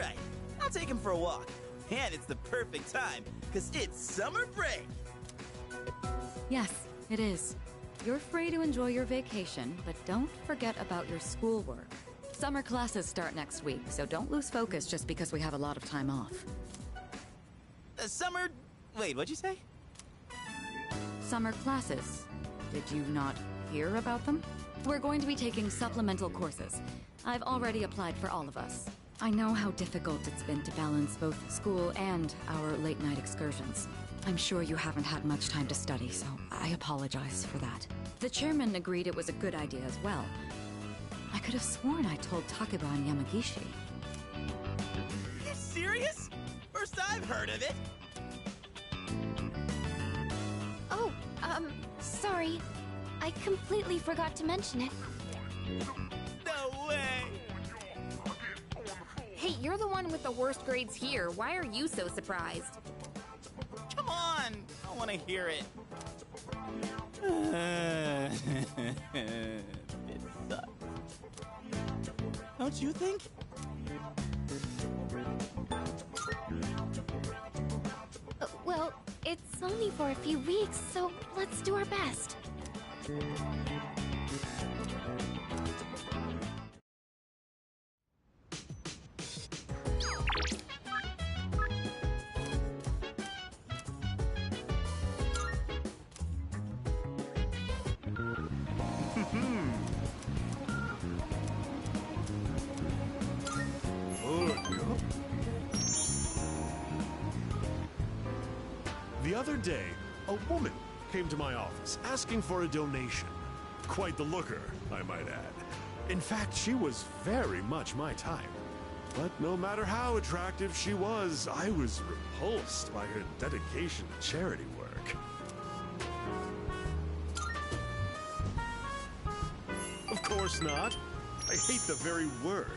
right. I'll take him for a walk. And it's the perfect time, because it's summer break. Yes, it is. You're free to enjoy your vacation, but don't forget about your schoolwork. Summer classes start next week, so don't lose focus just because we have a lot of time off. Summer... Wait, what'd you say? Summer classes. Did you not hear about them? We're going to be taking supplemental courses. I've already applied for all of us. I know how difficult it's been to balance both school and our late-night excursions. I'm sure you haven't had much time to study, so I apologize for that. The chairman agreed it was a good idea as well. I could have sworn I told Takeba and Yamagishi. You serious? First I've heard of it. Oh, sorry. I completely forgot to mention it. No way! Hey, you're the one with the worst grades here. Why are you so surprised? Come on! I want to hear it. It sucks. Don't you think? Well, it's only for a few weeks, so let's do our best. The other day, a woman came to my office asking for a donation. Quite the looker, I might add. In fact, she was very much my type. But no matter how attractive she was, I was repulsed by her dedication to charity work. Of course not. I hate the very word.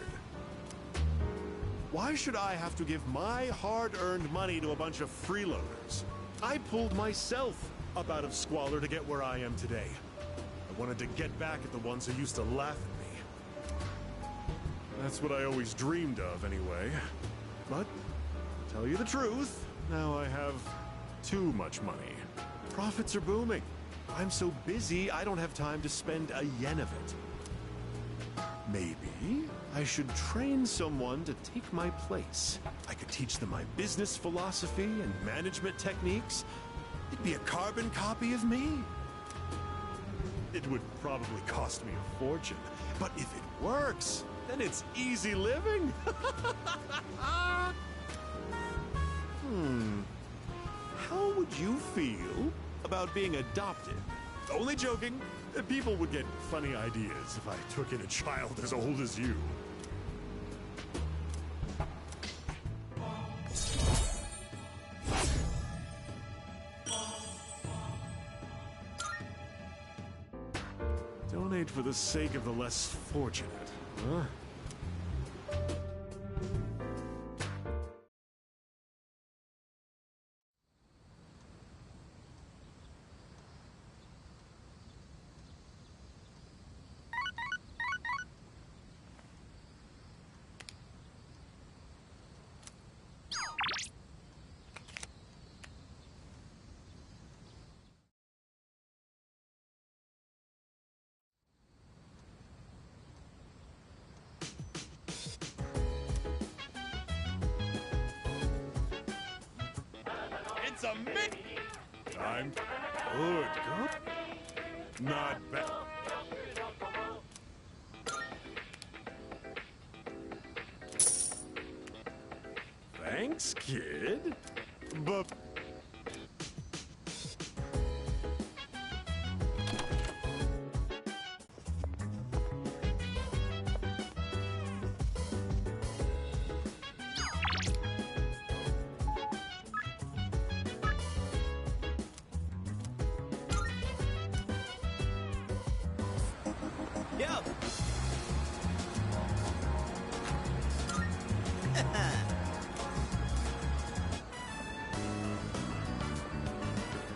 Why should I have to give my hard-earned money to a bunch of freeloaders? I pulled myself up out of squalor to get where I am today. I wanted to get back at the ones who used to laugh at me. That's what I always dreamed of, anyway. But, to tell you the truth, now I have too much money. Profits are booming. I'm so busy, I don't have time to spend a yen of it. Maybe I should train someone to take my place. I could teach them my business philosophy and management techniques. It'd be a carbon copy of me. It would probably cost me a fortune, but if it works, then it's easy living. How would you feel about being adopted? Only joking. People would get funny ideas if I took in a child as old as you. Donate for the sake of the less fortunate, huh? It's a mint! I'm good. Not bad. Thanks, kid. But... Yo!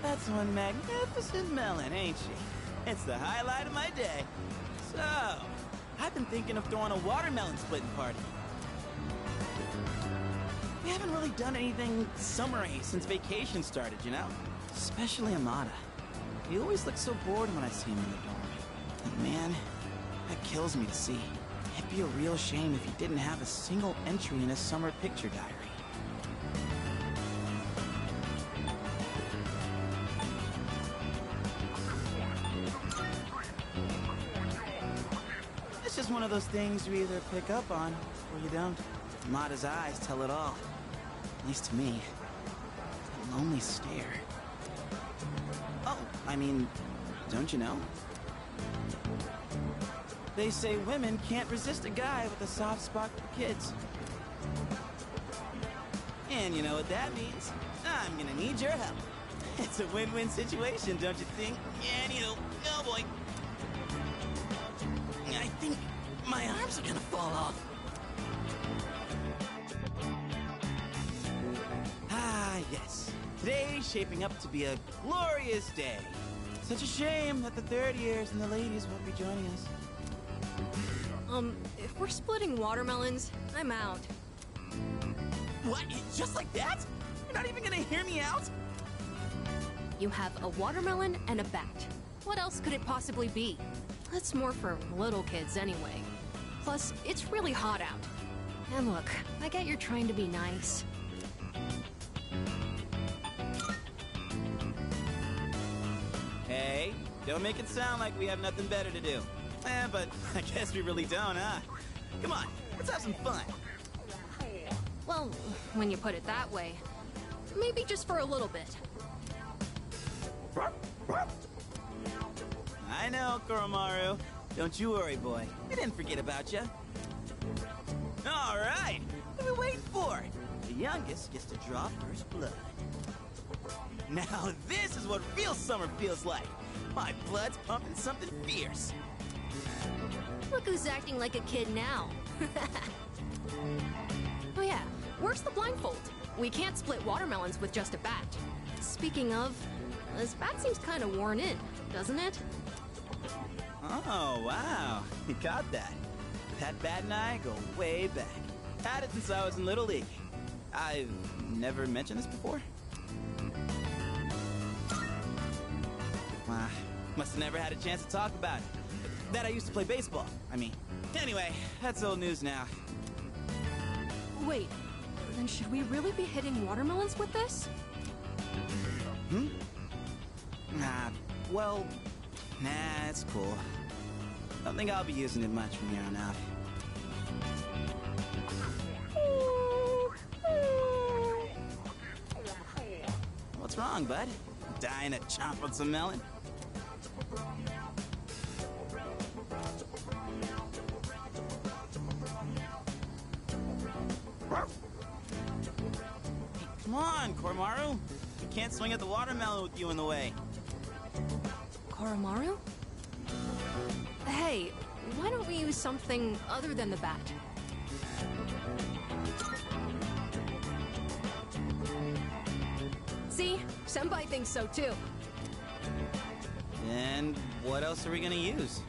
That's one magnificent melon, ain't she? It's the highlight of my day. So, I've been thinking of throwing a watermelon splitting party. We haven't really done anything summery since vacation started, you know? Especially Amada. He always looks so bored when I see him in the dorm. And man, that kills me to see. It'd be a real shame if he didn't have a single entry in his summer picture diary. It's just one of those things you either pick up on or you don't. Amada's eyes tell it all. At least to me. That lonely stare. Oh, I mean, don't you know? They say women can't resist a guy with a soft spot for kids. And you know what that means? I'm gonna need your help. It's a win-win situation, don't you think? And you, oh boy. I think my arms are gonna fall off. Ah, yes. Today's shaping up to be a glorious day. Such a shame that the third years and the ladies won't be joining us. If we're splitting watermelons, I'm out. What? Just like that? You're not even gonna hear me out? You have a watermelon and a bat. What else could it possibly be? That's more for little kids anyway. Plus, it's really hot out. And look, I get you're trying to be nice. Hey, don't make it sound like we have nothing better to do. But I guess we really don't, huh? Come on, let's have some fun. Well, when you put it that way, maybe just for a little bit. I know, Koromaru. Don't you worry, boy. We didn't forget about you. All right, what are we waiting for? The youngest gets to draw first blood. Now this is what real summer feels like. My blood's pumping something fierce. Look who's acting like a kid now. Oh yeah, where's the blindfold? We can't split watermelons with just a bat. Speaking of, this bat seems kind of worn in, doesn't it? Oh, wow. You caught that. That bat and I go way back. Had it since I was in Little League. I've never mentioned this before. Must have never had a chance to talk about it. That I used to play baseball, I mean. Anyway, that's old news now. Wait, then should we really be hitting watermelons with this? Well, nah, it's cool. Don't think I'll be using it much from here on out. What's wrong, bud? Dying to chomp on some melon? Hey, come on, Koromaru. We can't swing at the watermelon with you in the way. Koromaru? Hey, why don't we use something other than the bat? See? Senpai thinks so too. And what else are we gonna use?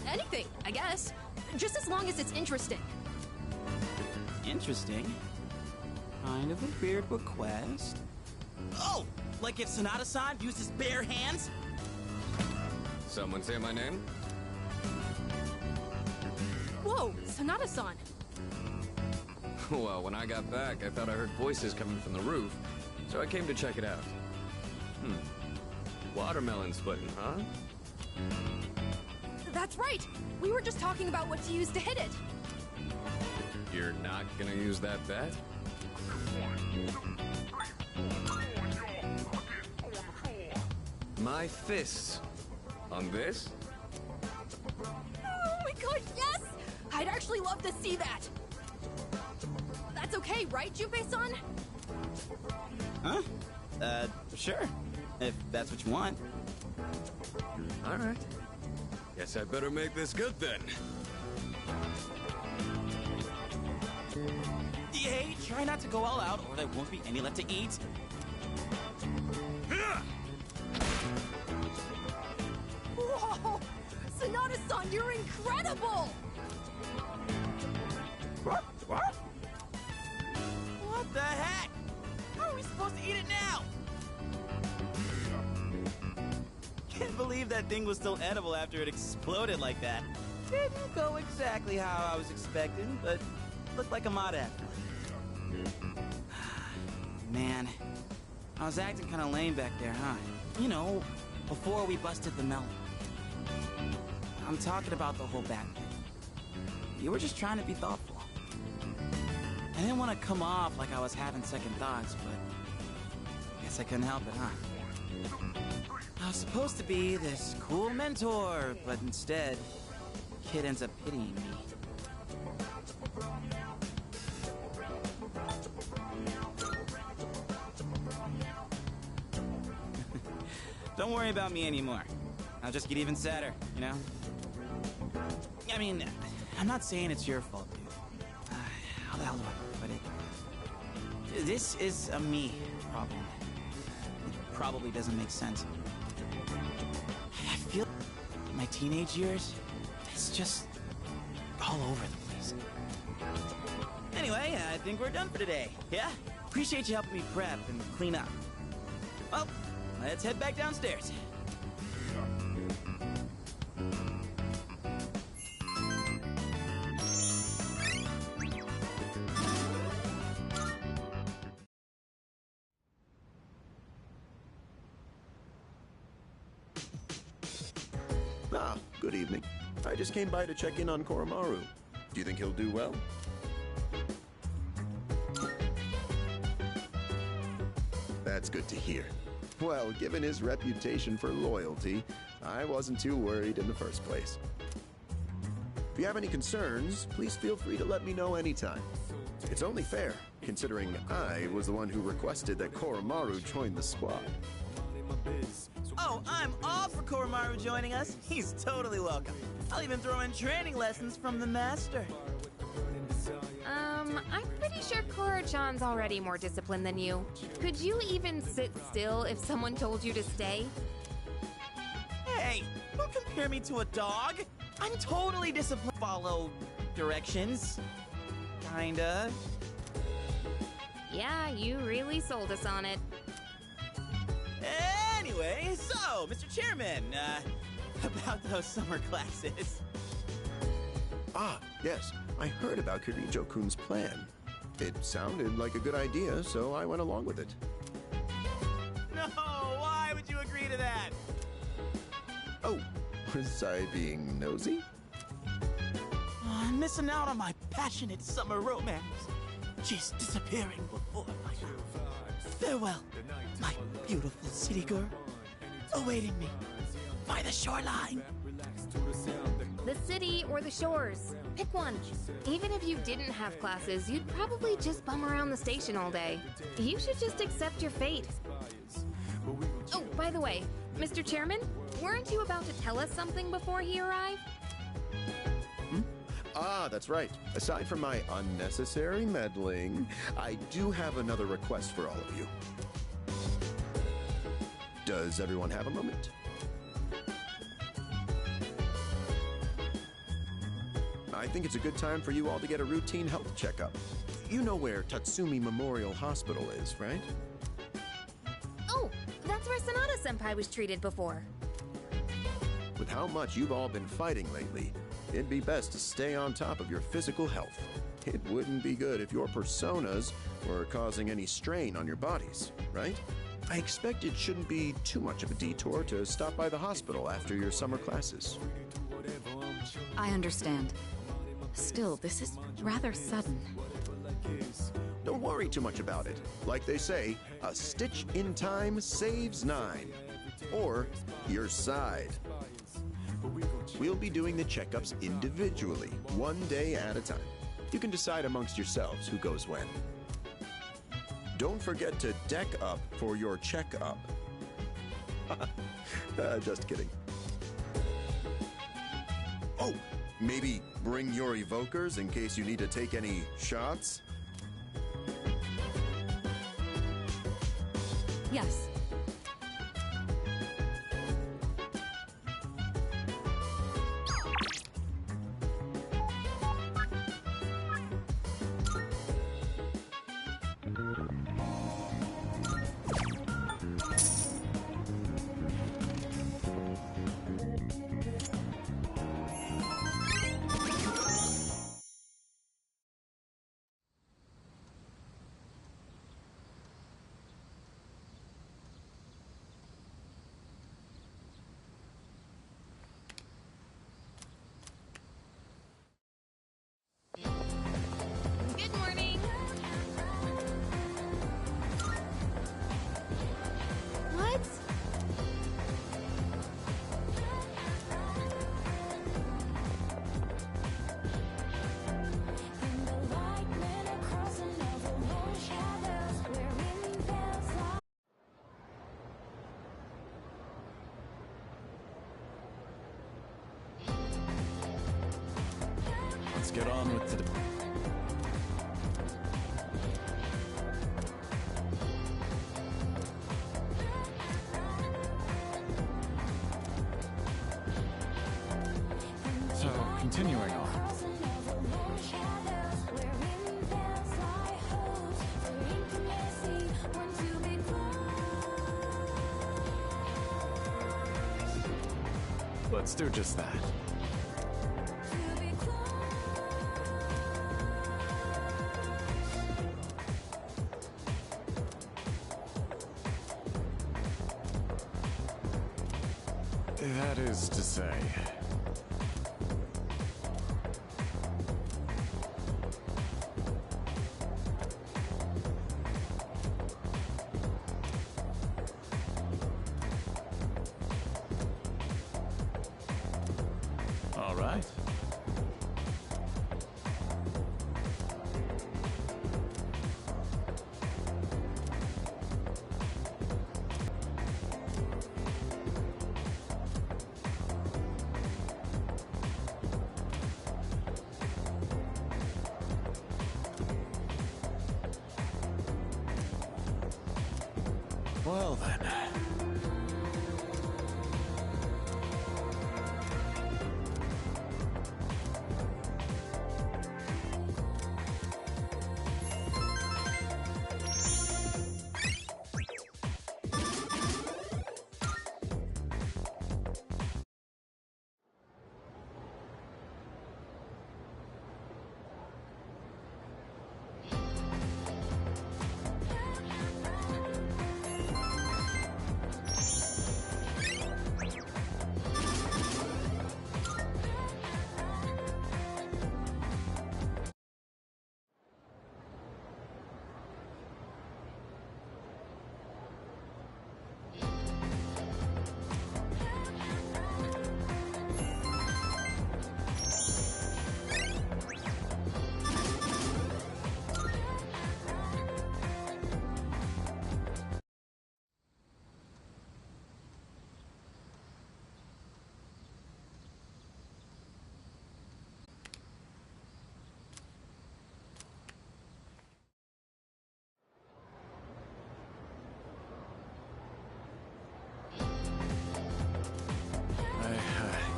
Anything, I guess. Just as long as it's interesting. Interesting. Kind of a weird request. Oh! Like if Sonata-san used his bare hands? Someone say my name? Whoa, Sonata-san. Well, when I got back, I thought I heard voices coming from the roof, so I came to check it out. Watermelon splitting, huh? That's right! We were just talking about what to use to hit it. You're not gonna use that bat? My fists. On this? Oh my god, yes! I'd actually love to see that! That's okay, right, Junpei-san? Huh? Sure. If that's what you want. Alright. Guess I better make this good then. Hey, try not to go all out or there won't be any left to eat. Whoa! Sonata-san, you're incredible! What the heck? How are we supposed to eat it now? Can't believe that thing was still edible after it exploded like that. Didn't go exactly how I was expecting, but looked like a mod after. Man, I was acting kind of lame back there, huh? You know, before we busted the melt. I'm talking about the whole back thing. You were just trying to be thoughtful. I didn't want to come off like I was having second thoughts, but I guess I couldn't help it, huh? I was supposed to be this cool mentor, but instead, kid ends up pitying me. Don't worry about me anymore. I'll just get even sadder, you know? I mean, I'm not saying it's your fault, dude. How the hell do I put it? This is a me problem. It probably doesn't make sense. I feel my teenage years, it's just all over the place. Anyway, I think we're done for today, yeah? Appreciate you helping me prep and clean up. Well, let's head back downstairs. Ah, good evening. I just came by to check in on Koromaru. Do you think he'll do well? That's good to hear. Well, given his reputation for loyalty, I wasn't too worried in the first place. If you have any concerns, please feel free to let me know anytime. It's only fair, considering I was the one who requested that Koromaru join the squad. Oh, I'm all for Koromaru joining us. He's totally welcome. I'll even throw in training lessons from the master. I'm pretty sure Koro-chan's already more disciplined than you. Could you even sit still if someone told you to stay? Hey, don't compare me to a dog. I'm totally disciplined. Follow directions. Kinda. Yeah, you really sold us on it. Anyway, so, Mr. Chairman, about those summer classes. Ah, yes. I heard about Kirijo-kun's plan. It sounded like a good idea, so I went along with it. No, why would you agree to that? Oh, was I being nosy? Oh, I'm missing out on my passionate summer romance. She's disappearing before my eyes. Farewell, my beautiful city girl, awaiting me by the shoreline. The city or the shores. Pick one. Even if you didn't have classes, you'd probably just bum around the station all day. You should just accept your fate. Oh, by the way, Mr. Chairman, weren't you about to tell us something before he arrived? Ah, that's right. Aside from my unnecessary meddling, I do have another request for all of you. Does everyone have a moment? I think it's a good time for you all to get a routine health checkup. You know where Tatsumi Memorial Hospital is, right? Oh, that's where Sanada-senpai was treated before. With how much you've all been fighting lately, it'd be best to stay on top of your physical health. It wouldn't be good if your personas were causing any strain on your bodies, right? I expect it shouldn't be too much of a detour to stop by the hospital after your summer classes. I understand. Still, this is rather sudden. Don't worry too much about it. Like they say, a stitch in time saves 9. Or your side. We'll be doing the checkups individually, one day at a time. You can decide amongst yourselves who goes when. Don't forget to deck up for your checkup. Just kidding. Oh, maybe bring your evokers in case you need to take any shots? Yes. Let's get on with the... So, continuing on. Let's do just that. That is to say... All right. Well then.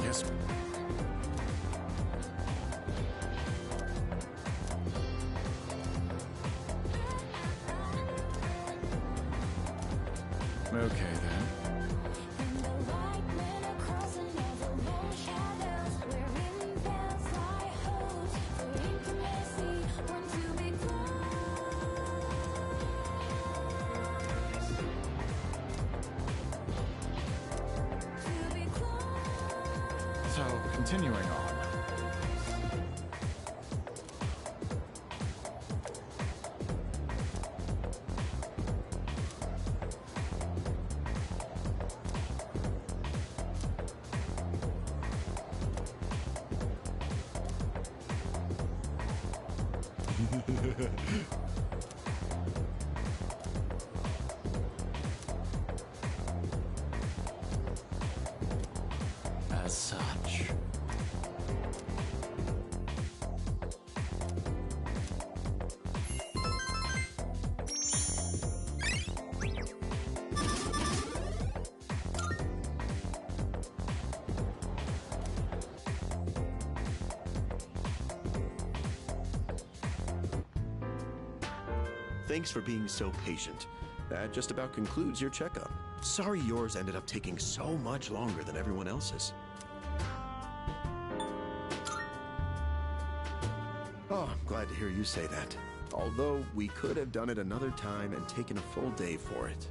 Yes. Okay then. So, continuing on. As such. Thanks for being so patient. That just about concludes your checkup. Sorry yours ended up taking so much longer than everyone else's. Oh, I'm glad to hear you say that. Although, we could have done it another time and taken a full day for it.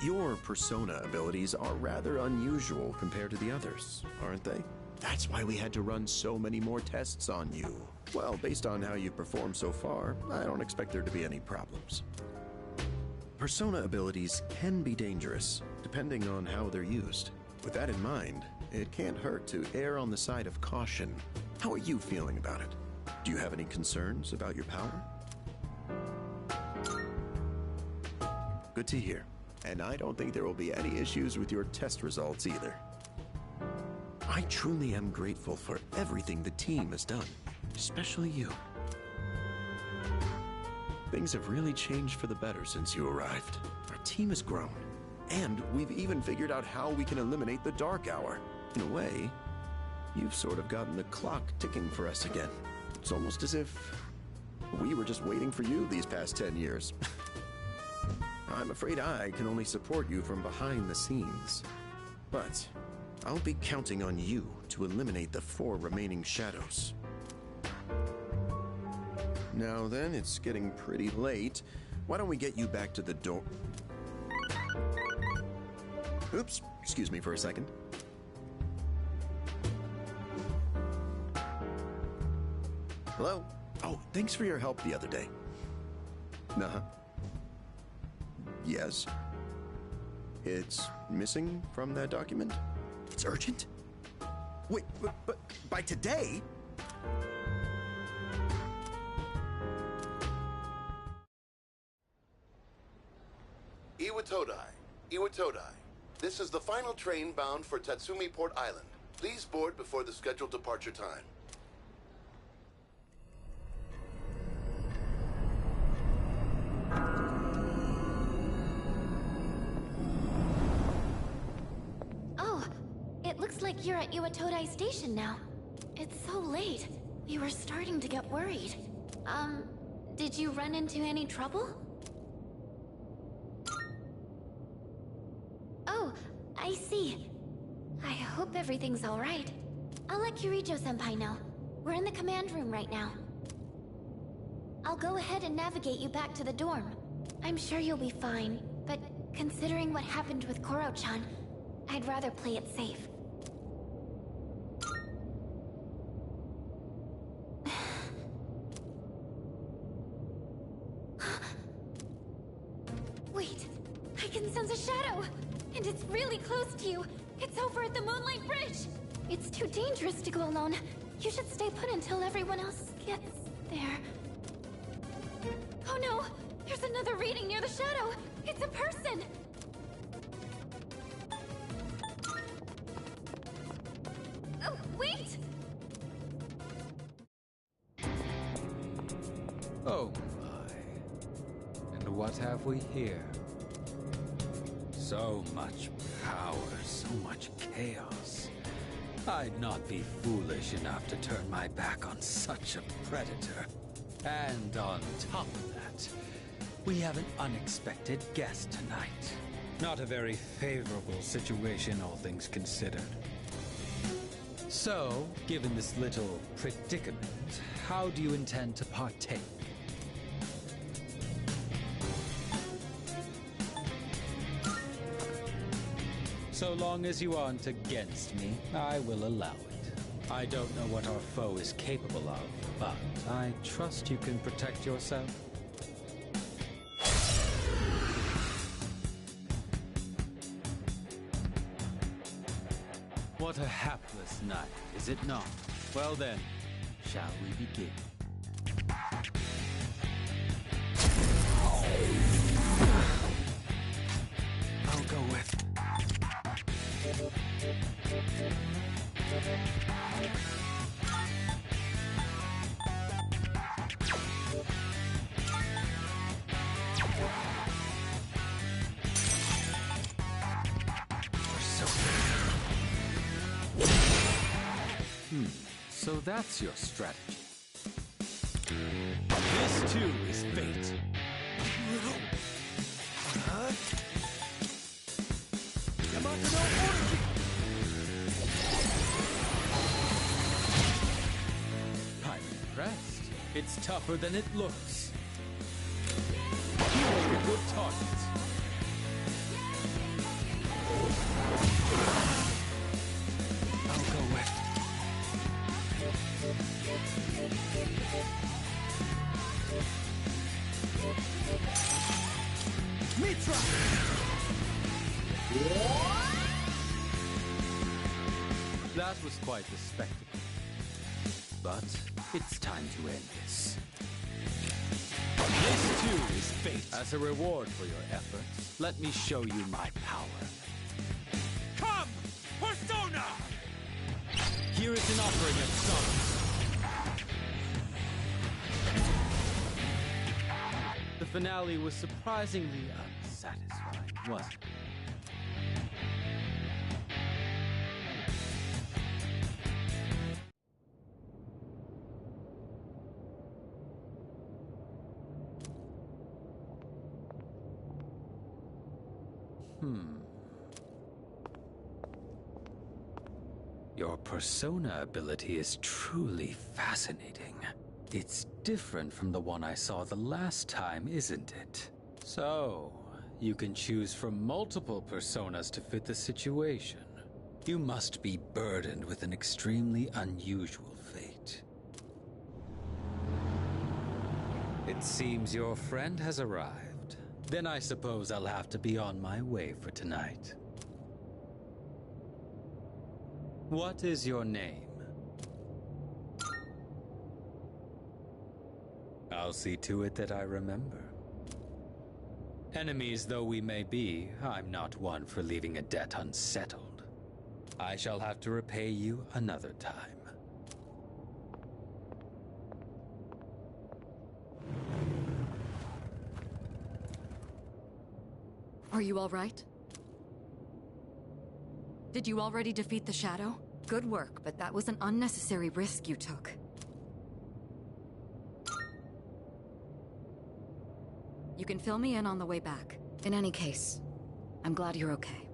Your persona abilities are rather unusual compared to the others, aren't they? That's why we had to run so many more tests on you. Well, based on how you've performed so far, I don't expect there to be any problems. Persona abilities can be dangerous, depending on how they're used. With that in mind, it can't hurt to err on the side of caution. How are you feeling about it? Do you have any concerns about your power? Good to hear. And I don't think there will be any issues with your test results either. I truly am grateful for everything the team has done, especially you. Things have really changed for the better since you arrived. Our team has grown, and we've even figured out how we can eliminate the Dark Hour. In a way, you've sort of gotten the clock ticking for us again. It's almost as if we were just waiting for you these past 10 years. I'm afraid I can only support you from behind the scenes. But I'll be counting on you to eliminate the 4 remaining shadows. Now then, it's getting pretty late. Why don't we get you back to the door? Oops, excuse me for a second. Hello? Oh, thanks for your help the other day. Uh-huh. Yes. It's missing from that document? It's urgent? Wait, but by today? Iwatodai. This is the final train bound for Tatsumi Port Island. Please board before the scheduled departure time. Oh, it looks like you're at Iwatodai Station now. It's so late. We were starting to get worried. Did you run into any trouble? Oh, I see. I hope everything's all right. I'll let Kirijo-senpai know. We're in the command room right now. I'll go ahead and navigate you back to the dorm. I'm sure you'll be fine, but considering what happened with Koro-chan, I'd rather play it safe. Wait, I can sense a shadow! And it's really close to you! It's over at the Moonlight Bridge! It's too dangerous to go alone. You should stay put until everyone else gets there. Oh no! There's another reading near the shadow! It's a person! Oh, wait! Oh my. And what have we here? So much power, so much chaos. I'd not be foolish enough to turn my back on such a predator. And on top of that, we have an unexpected guest tonight. Not a very favorable situation, all things considered. So, given this little predicament, how do you intend to partake? So long as you aren't against me, I will allow it. I don't know what our foe is capable of, but I trust you can protect yourself. What a hapless night, is it not? Well then, shall we begin? I'll go with... So that's your strategy. This too is fate. I'm impressed. It's tougher than it looks. You are a good target. I'll go with... Mitra! That was quite the spectacle. But it's time to end this. This too is fate. As a reward for your efforts, let me show you my power. Come, Persona! Here is an offering of sorrows. The finale was surprisingly unsatisfying, wasn't it? Your persona ability is truly fascinating. It's different from the one I saw the last time, isn't it? So, you can choose from multiple personas to fit the situation. You must be burdened with an extremely unusual fate. It seems your friend has arrived. Then I suppose I'll have to be on my way for tonight. What is your name? I'll see to it that I remember. Enemies though we may be, I'm not one for leaving a debt unsettled. I shall have to repay you another time. Are you all right? Did you already defeat the Shadow? Good work, but that was an unnecessary risk you took. You can fill me in on the way back. In any case, I'm glad you're okay.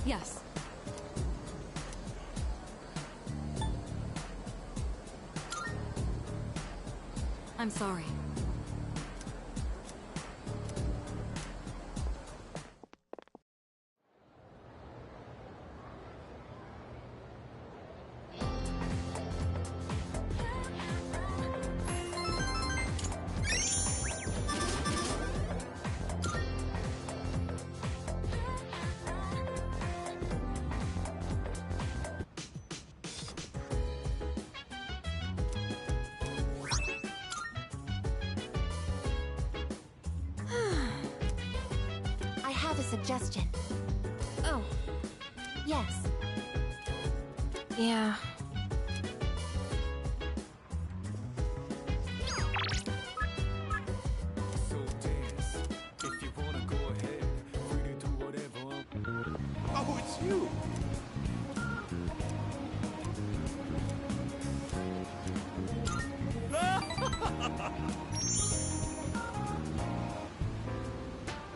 Yes. I'm sorry. I have a suggestion. Oh, Yes. yeah. Oh, it's you!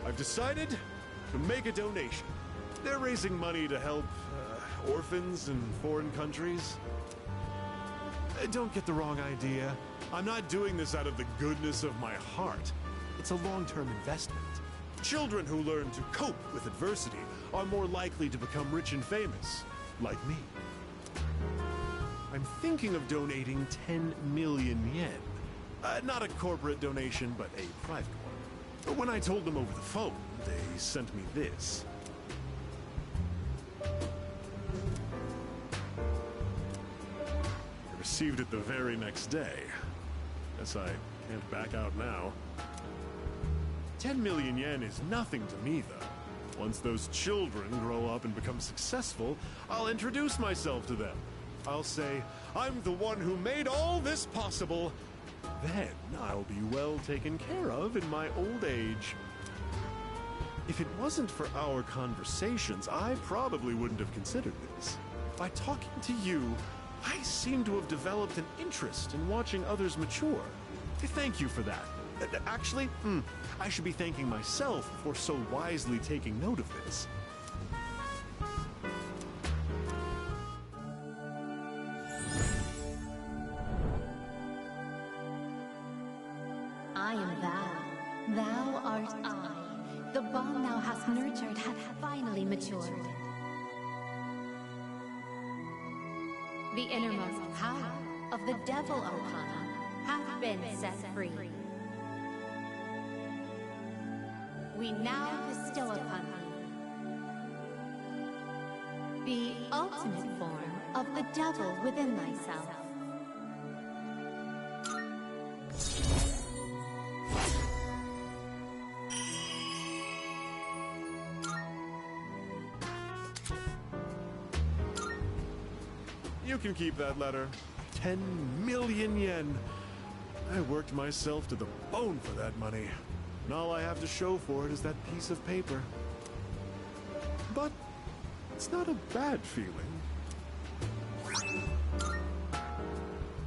I've decided to make a donation. They're raising money to help orphans in foreign countries. Don't get the wrong idea. I'm not doing this out of the goodness of my heart. It's a long-term investment. Children who learn to cope with adversity are more likely to become rich and famous, like me. I'm thinking of donating 10 million yen. Not a corporate donation, but a private one. When I told them over the phone, they sent me this. I received it the very next day. Guess I can't back out now. 10 million yen is nothing to me, though. Once those children grow up and become successful, I'll introduce myself to them. I'll say, I'm the one who made all this possible. Then I'll be well taken care of in my old age. If it wasn't for our conversations, I probably wouldn't have considered this. By talking to you, I seem to have developed an interest in watching others mature. Thank you for that. Actually, I should be thanking myself for so wisely taking note of this. I am thou. Thou art I. The bond thou hast nurtured hath finally matured. The innermost power of the devil arcana hath been set free. We now bestow upon thee the ultimate form of the devil within thyself. You can keep that letter. 10 million yen. I worked myself to the bone for that money. And all I have to show for it is that piece of paper. But it's not a bad feeling.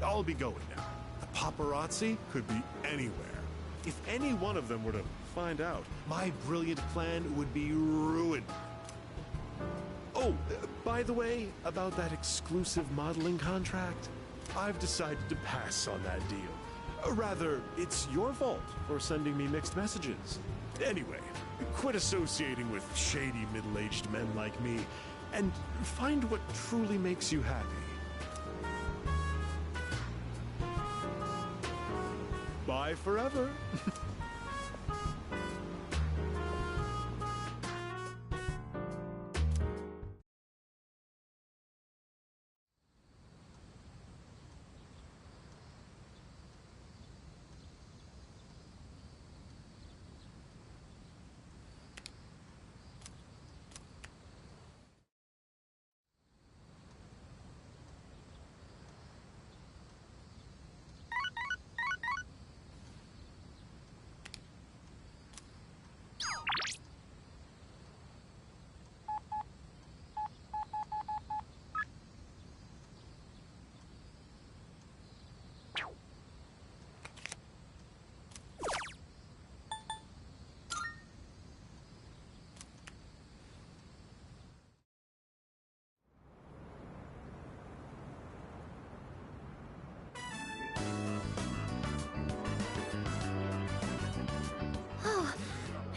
I'll be going now. The paparazzi could be anywhere. If any one of them were to find out, my brilliant plan would be ruined. Oh, by the way, about that exclusive modeling contract, I've decided to pass on that deal. Rather, it's your fault for sending me mixed messages. Anyway, quit associating with shady middle-aged men like me, and find what truly makes you happy. Bye forever. Oh,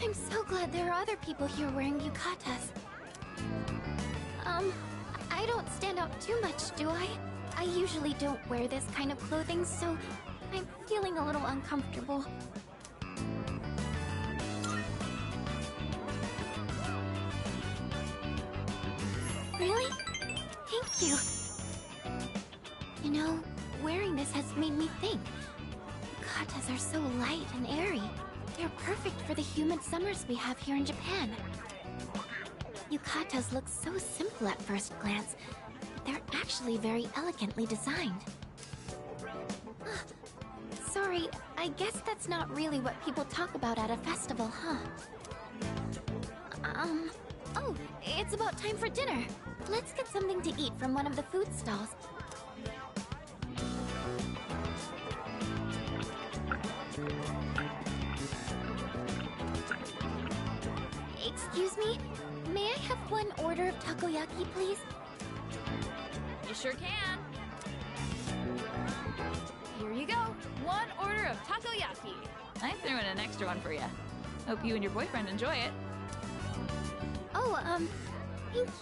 I'm so glad there are other people here wearing yukatas. I don't stand out too much, do I? I usually don't wear this kind of clothing, so I'm feeling a little uncomfortable. Really? Thank you. You know, wearing this has made me think. Yukatas are so light and airy. They're perfect for the humid summers we have here in Japan. Yukatas look so simple at first glance, but they're actually very elegantly designed. Sorry, I guess that's not really what people talk about at a festival, huh? Oh, it's about time for dinner. Let's get something to eat from one of the food stalls. Excuse me? May I have one order of takoyaki, please? You sure can. Here you go. One order of takoyaki. I threw in an extra one for you. Hope you and your boyfriend enjoy it. Oh, thank you.